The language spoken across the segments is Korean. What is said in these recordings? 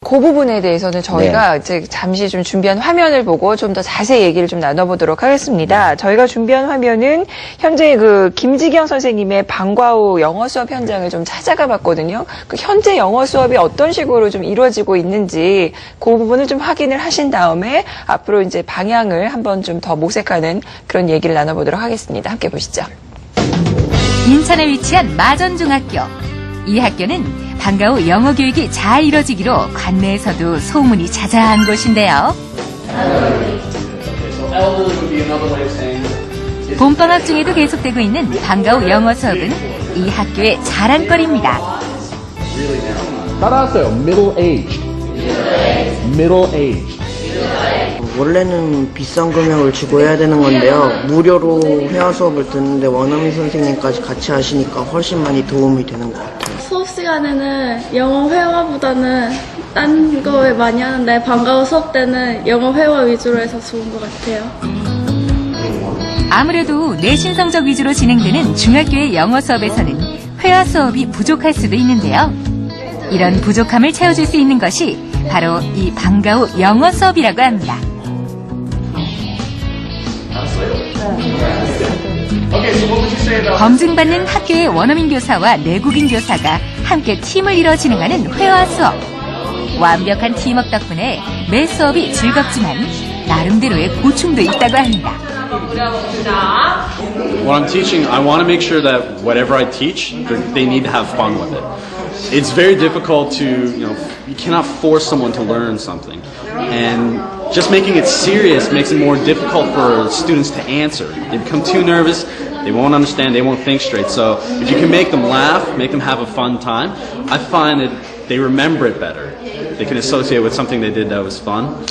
그 부분에 대해서는 저희가 이제 잠시 좀 준비한 화면을 보고 좀 더 자세히 얘기를 좀 나눠보도록 하겠습니다. 저희가 준비한 화면은 현재 그 김지경 선생님의 방과 후 영어 수업 현장을 좀 찾아가 봤거든요. 그 현재 영어 수업이 어떤 식으로 좀 이루어지고 있는지 그 부분을 좀 확인을 하신 다음에 앞으로 이제 방향을 한번 좀 더 모색하는 그런 얘기를 나눠보도록 하겠습니다. 함께 보시죠. 인천에 위치한 마전중학교. 이 학교는 방과 후 영어 교육이 잘 이뤄지기로 관내에서도 소문이 자자한 곳인데요. 봄방학 중에도 계속되고 있는 방과 후 영어 수업은 이 학교의 자랑거리입니다. 따라왔어요. Middle age. Middle age. 원래는 비싼 금액을 주고 해야 되는 건데요. 무료로 회화 수업을 듣는데 원어민 선생님까지 같이 하시니까 훨씬 많이 도움이 되는 것 같아요. 수업 시간에는 영어 회화보다는 딴 거에 많이 하는데 방과 후 수업 때는 영어 회화 위주로 해서 좋은 것 같아요. 아무래도 내신 성적 위주로 진행되는 중학교의 영어 수업에서는 회화 수업이 부족할 수도 있는데요. 이런 부족함을 채워줄 수 있는 것이 바로 이 방과 후 영어 수업이라고 합니다. 검증받는 학교의 원어민 교사와 내국인 교사가 함께 팀을 이뤄 진행하는 회화 수업. 완벽한 팀워크 덕분에 매 수업이 즐겁지만 나름대로의 고충도 있다고 합니다. When I'm teaching, I want to make sure that whatever I teach, they need to have fun with it. It's very difficult to, you cannot force someone to learn something. And just making it serious makes it more difficult for students to answer. They become too nervous, they won't understand, they won't think straight. So if you can make them laugh, make them have a fun time, I find that they remember it better. They can associate with something they did that was fun.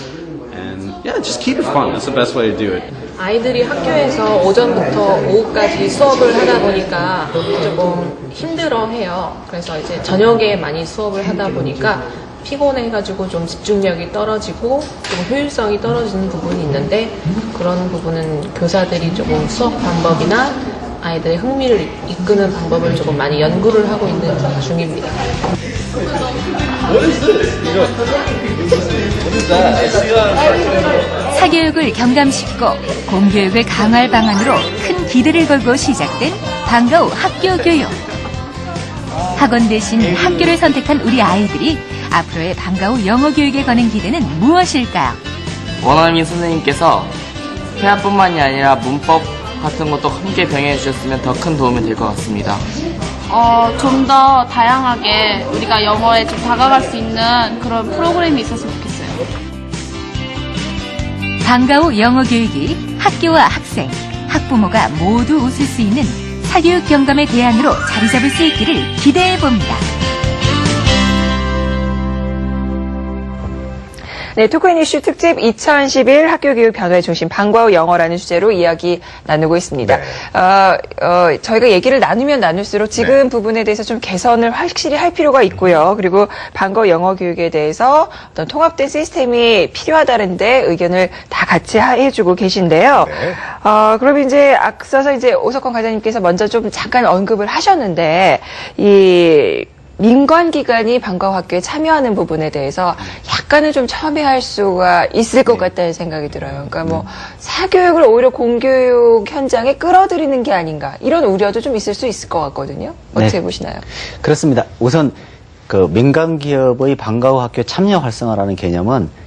And yeah, just keep it fun. That's the best way to do it. 아이들이 학교에서 오전부터 오후까지 수업을 하다 보니까 조금 힘들어해요. 그래서 이제 저녁에 많이 수업을 하다 보니까 피곤해가지고 좀 집중력이 떨어지고 좀 효율성이 떨어지는 부분이 있는데 그런 부분은 교사들이 조금 수업 방법이나 아이들의 흥미를 이끄는 방법을 조금 많이 연구를 하고 있는 중입니다. 사교육을 경감시키고 공교육을 강화할 방안으로 큰 기대를 걸고 시작된 방과 후 학교 교육. 학원 대신 학교를 선택한 우리 아이들이 앞으로의 방과 후 영어 교육에 거는 기대는 무엇일까요? 원어민 선생님께서 회화뿐만이 아니라 문법 같은 것도 함께 병행해 주셨으면 더 큰 도움이 될 것 같습니다. 좀 더 다양하게 우리가 영어에 좀 다가갈 수 있는 그런 프로그램이 있었으면 좋겠어요. 방과 후 영어 교육이 학교와 학생, 학부모가 모두 웃을 수 있는 사교육 경감의 대안으로 자리 잡을 수 있기를 기대해 봅니다. 네, 토크앤 이슈 특집 2011 학교교육 변화의 중심 방과 후 영어라는 주제로 이야기 나누고 있습니다. 네. 저희가 얘기를 나누면 나눌수록 지금 부분에 대해서 좀 개선을 확실히 할 필요가 있고요. 그리고 방과 후 영어 교육에 대해서 어떤 통합된 시스템이 필요하다는데 의견을 다 같이 해주고 계신데요. 네. 그럼 이제 앞서서 이제 오석권 과장님께서 먼저 좀 잠깐 언급을 하셨는데 이 민관기관이 방과 후 학교에 참여하는 부분에 대해서 약간은 좀 첨예할 수가 있을 것 같다는 생각이 들어요. 그러니까 뭐 사교육을 오히려 공교육 현장에 끌어들이는 게 아닌가 이런 우려도 좀 있을 수 있을 것 같거든요. 어떻게 보시나요? 그렇습니다. 우선 그 민간기업의 방과 후 학교 참여 활성화라는 개념은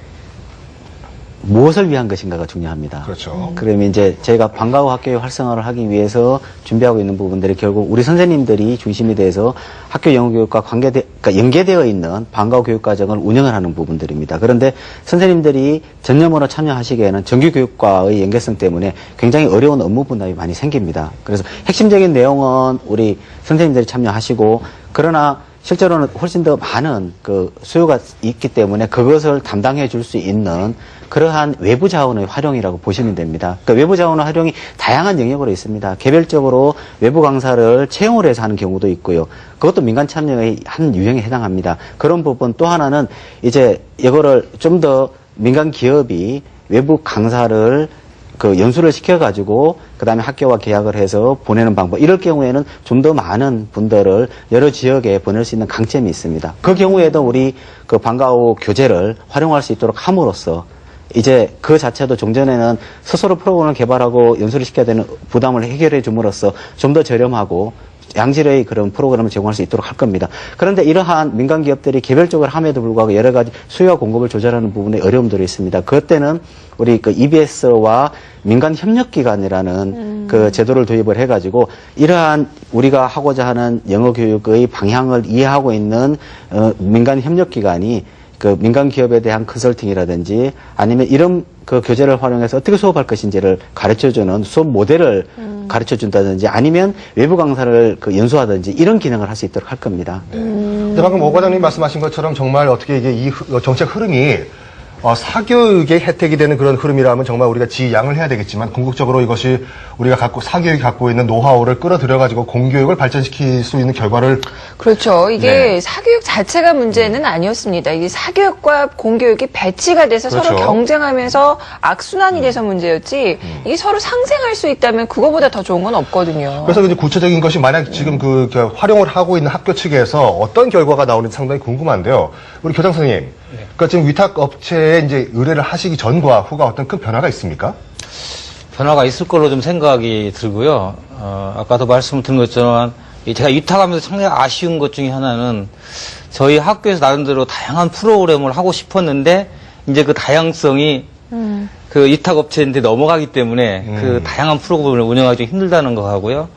무엇을 위한 것인가가 중요합니다. 그렇죠. 그러면 이제 저희가 방과 후 학교의 활성화를 하기 위해서 준비하고 있는 부분들이 결국 우리 선생님들이 중심이 돼서 학교 영어 교육과 그러니까 연계되어 있는 방과 후 교육 과정을 운영을 하는 부분들입니다. 그런데 선생님들이 전념으로 참여하시기에는 정규 교육과의 연계성 때문에 굉장히 어려운 업무 분담이 많이 생깁니다. 그래서 핵심적인 내용은 우리 선생님들이 참여하시고 그러나 실제로는 훨씬 더 많은 그 수요가 있기 때문에 그것을 담당해 줄 수 있는 그러한 외부 자원의 활용이라고 보시면 됩니다. 그러니까 외부 자원의 활용이 다양한 영역으로 있습니다. 개별적으로 외부 강사를 채용을 해서 하는 경우도 있고요. 그것도 민간 참여의 한 유형에 해당합니다. 그런 부분 또 하나는 이제 이거를 좀 더 민간 기업이 외부 강사를 그 연수를 시켜가지고 그다음에 학교와 계약을 해서 보내는 방법. 이럴 경우에는 좀 더 많은 분들을 여러 지역에 보낼 수 있는 강점이 있습니다. 그 경우에도 우리 그 방과 후 교재를 활용할 수 있도록 함으로써 이제 그 자체도 종전에는 스스로 프로그램을 개발하고 연수를 시켜야 되는 부담을 해결해 줌으로써 좀 더 저렴하고 양질의 그런 프로그램을 제공할 수 있도록 할 겁니다. 그런데 이러한 민간 기업들이 개별적으로 함에도 불구하고 여러 가지 수요와 공급을 조절하는 부분에 어려움들이 있습니다. 그때는 우리 그 EBS와 민간 협력기관이라는 그 제도를 도입을 해가지고 이러한 우리가 하고자 하는 영어 교육의 방향을 이해하고 있는 민간 협력기관이 그 민간 기업에 대한 컨설팅이라든지 아니면 이런 그 교재를 활용해서 어떻게 수업할 것인지를 가르쳐주는 수업 모델을 가르쳐준다든지 아니면 외부 강사를 그 연수하든지 이런 기능을 할 수 있도록 할 겁니다. 근데 방금 오 과장님 말씀하신 것처럼 정말 어떻게 이게 이 정책 흐름이 사교육의 혜택이 되는 그런 흐름이라면 정말 우리가 지양을 해야 되겠지만 궁극적으로 이것이 우리가 사교육이 갖고 있는 노하우를 끌어들여가지고 공교육을 발전시킬 수 있는 결과를 그렇죠. 이게 사교육 자체가 문제는 아니었습니다. 이게 사교육과 공교육이 배치가 돼서 그렇죠. 서로 경쟁하면서 악순환이 돼서 문제였지 이게 서로 상생할 수 있다면 그거보다 더 좋은 건 없거든요. 그래서 이제 구체적인 것이 만약 지금 그 활용을 하고 있는 학교 측에서 어떤 결과가 나오는지 상당히 궁금한데요. 우리 교장 선생님, 그러니까 지금 위탁 업체에 이제 의뢰를 하시기 전과 후가 어떤 큰 변화가 있습니까? 변화가 있을 걸로 좀 생각이 들고요. 아까도 말씀을 드린 것처럼 제가 위탁하면서 상당히 아쉬운 것 중에 하나는 저희 학교에서 나름대로 다양한 프로그램을 하고 싶었는데 이제 그 다양성이 그 위탁업체한테 넘어가기 때문에 그 다양한 프로그램을 운영하기 좀 힘들다는 거 하고요.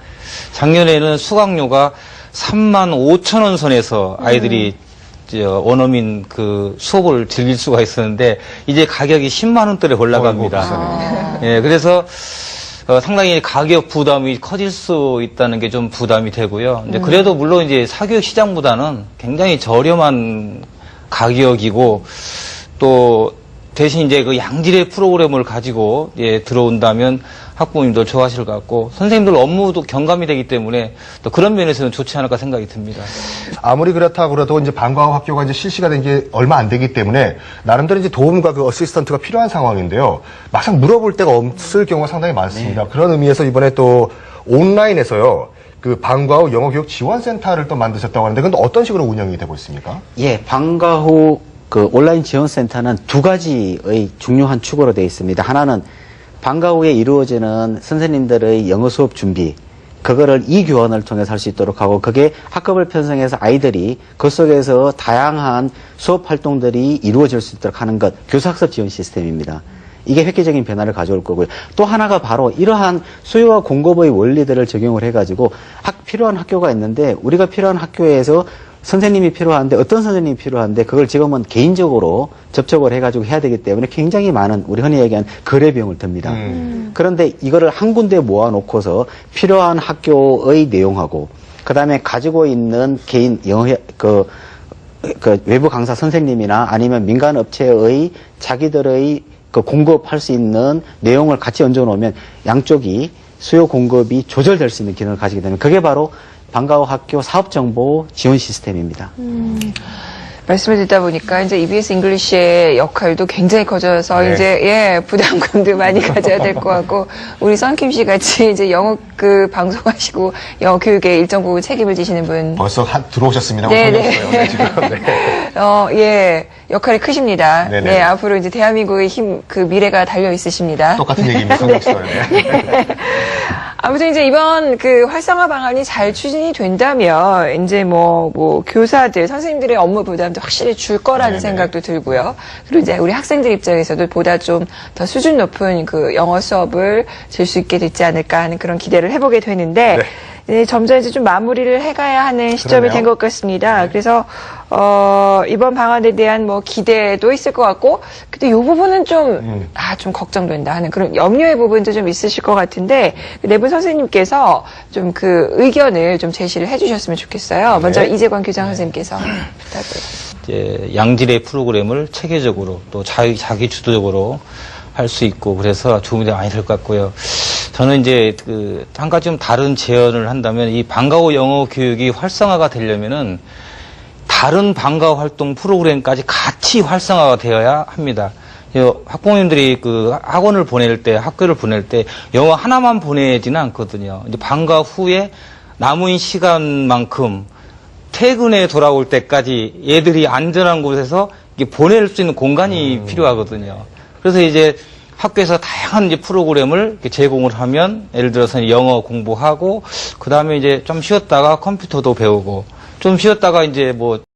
작년에는 수강료가 35,000원 선에서 아이들이 원어민 그 수업을 즐길 수가 있었는데 이제 가격이 10만 원대에 올라갑니다. 예, 그래서 상당히 가격 부담이 커질 수 있다는 게 좀 부담이 되고요. 이제 그래도 물론 이제 사교육 시장보다는 굉장히 저렴한 가격이고 또 대신 이제 그 양질의 프로그램을 가지고 들어온다면 학부모님들 좋아하실 것 같고 선생님들 업무도 경감이 되기 때문에 또 그런 면에서는 좋지 않을까 생각이 듭니다. 아무리 그렇다고 그래도 이제 방과 후 학교가 이제 실시가 된 게 얼마 안 되기 때문에 나름대로 이제 도움과 그 어시스턴트가 필요한 상황인데요. 막상 물어볼 데가 없을 경우가 상당히 많습니다. 그런 의미에서 이번에 또 온라인에서요. 그 방과 후 영어 교육 지원센터를 또 만드셨다고 하는데 그건 어떤 식으로 운영이 되고 있습니까? 예, 방과 후 그 온라인 지원센터는 두 가지의 중요한 축으로 되어 있습니다. 하나는 방과 후에 이루어지는 선생님들의 영어 수업 준비, 그거를 이교원을 통해서 할 수 있도록 하고 그게 학급을 편성해서 아이들이 그 속에서 다양한 수업 활동들이 이루어질 수 있도록 하는 것, 교사학습 지원 시스템입니다. 이게 획기적인 변화를 가져올 거고요. 또 하나가 바로 이러한 수요와 공급의 원리들을 적용을 해가지고 필요한 학교가 있는데 우리가 필요한 학교에서 선생님이 필요한데 어떤 선생님이 필요한데 그걸 지금은 개인적으로 접촉을 해가지고 해야 되기 때문에 굉장히 많은 우리 흔히 얘기하는 거래 비용을 듭니다. 그런데 이거를 한 군데 모아놓고서 필요한 학교의 내용하고 그 다음에 가지고 있는 개인 영어 그 외부 강사 선생님이나 아니면 민간 업체의 자기들의 그 공급할 수 있는 내용을 같이 얹어 놓으면 양쪽이 수요 공급이 조절될 수 있는 기능을 가지게 되면 그게 바로 방과 후 학교 사업정보 지원 시스템입니다. 말씀을 듣다 보니까 이제 EBS 잉글리시의 역할도 굉장히 커져서 이제 부담감도 많이 가져야 될 것 같고 우리 썬킴 씨 같이 이제 영어 그 방송하시고 영어 교육에 일정 부분 책임을 지시는 분 벌써 들어오셨습니다. 네, 지금. 네. 역할이 크십니다. 네네. 네, 앞으로 이제 대한민국의 그 미래가 달려 있으십니다. 똑같은 얘기입니다. 성격서요. 네. 아무튼 이제 이번 그 활성화 방안이 잘 추진이 된다면 이제 뭐 교사들, 선생님들의 업무 부담도 확실히 줄 거라는 생각도 들고요. 그리고 이제 우리 학생들 입장에서도 보다 좀 더 수준 높은 그 영어 수업을 줄 수 있게 되지 않을까 하는 그런 기대를 해보게 되는데 네, 점점 이제 좀 마무리를 해가야 하는 시점이 된 것 같습니다. 그래서 이번 방안에 대한 뭐 기대도 있을 것 같고, 근데 이 부분은 좀 걱정된다 하는 그런 염려의 부분도 좀 있으실 것 같은데, 네 분 선생님께서 좀 그 의견을 좀 제시를 해주셨으면 좋겠어요. 먼저 이재관 교장 선생님께서 부탁드립니다. 이제 양질의 프로그램을 체계적으로 또 자기 주도적으로 할 수 있고 그래서 도움이 많이 될 것 같고요. 저는 이제 한 가지 좀 다른 제언을 한다면 이 방과 후 영어 교육이 활성화가 되려면은 다른 방과 후 활동 프로그램까지 같이 활성화가 되어야 합니다. 학부모님들이 그 학원을 보낼 때, 학교를 보낼 때 영어 하나만 보내지는 않거든요. 이제 방과 후에 남은 시간만큼 퇴근에 돌아올 때까지 얘들이 안전한 곳에서 보낼 수 있는 공간이 필요하거든요. 그래서 이제 학교에서 다양한 이제 프로그램을 이렇게 제공을 하면, 예를 들어서 영어 공부하고, 그 다음에 이제 좀 쉬었다가 컴퓨터도 배우고, 좀 쉬었다가 이제 뭐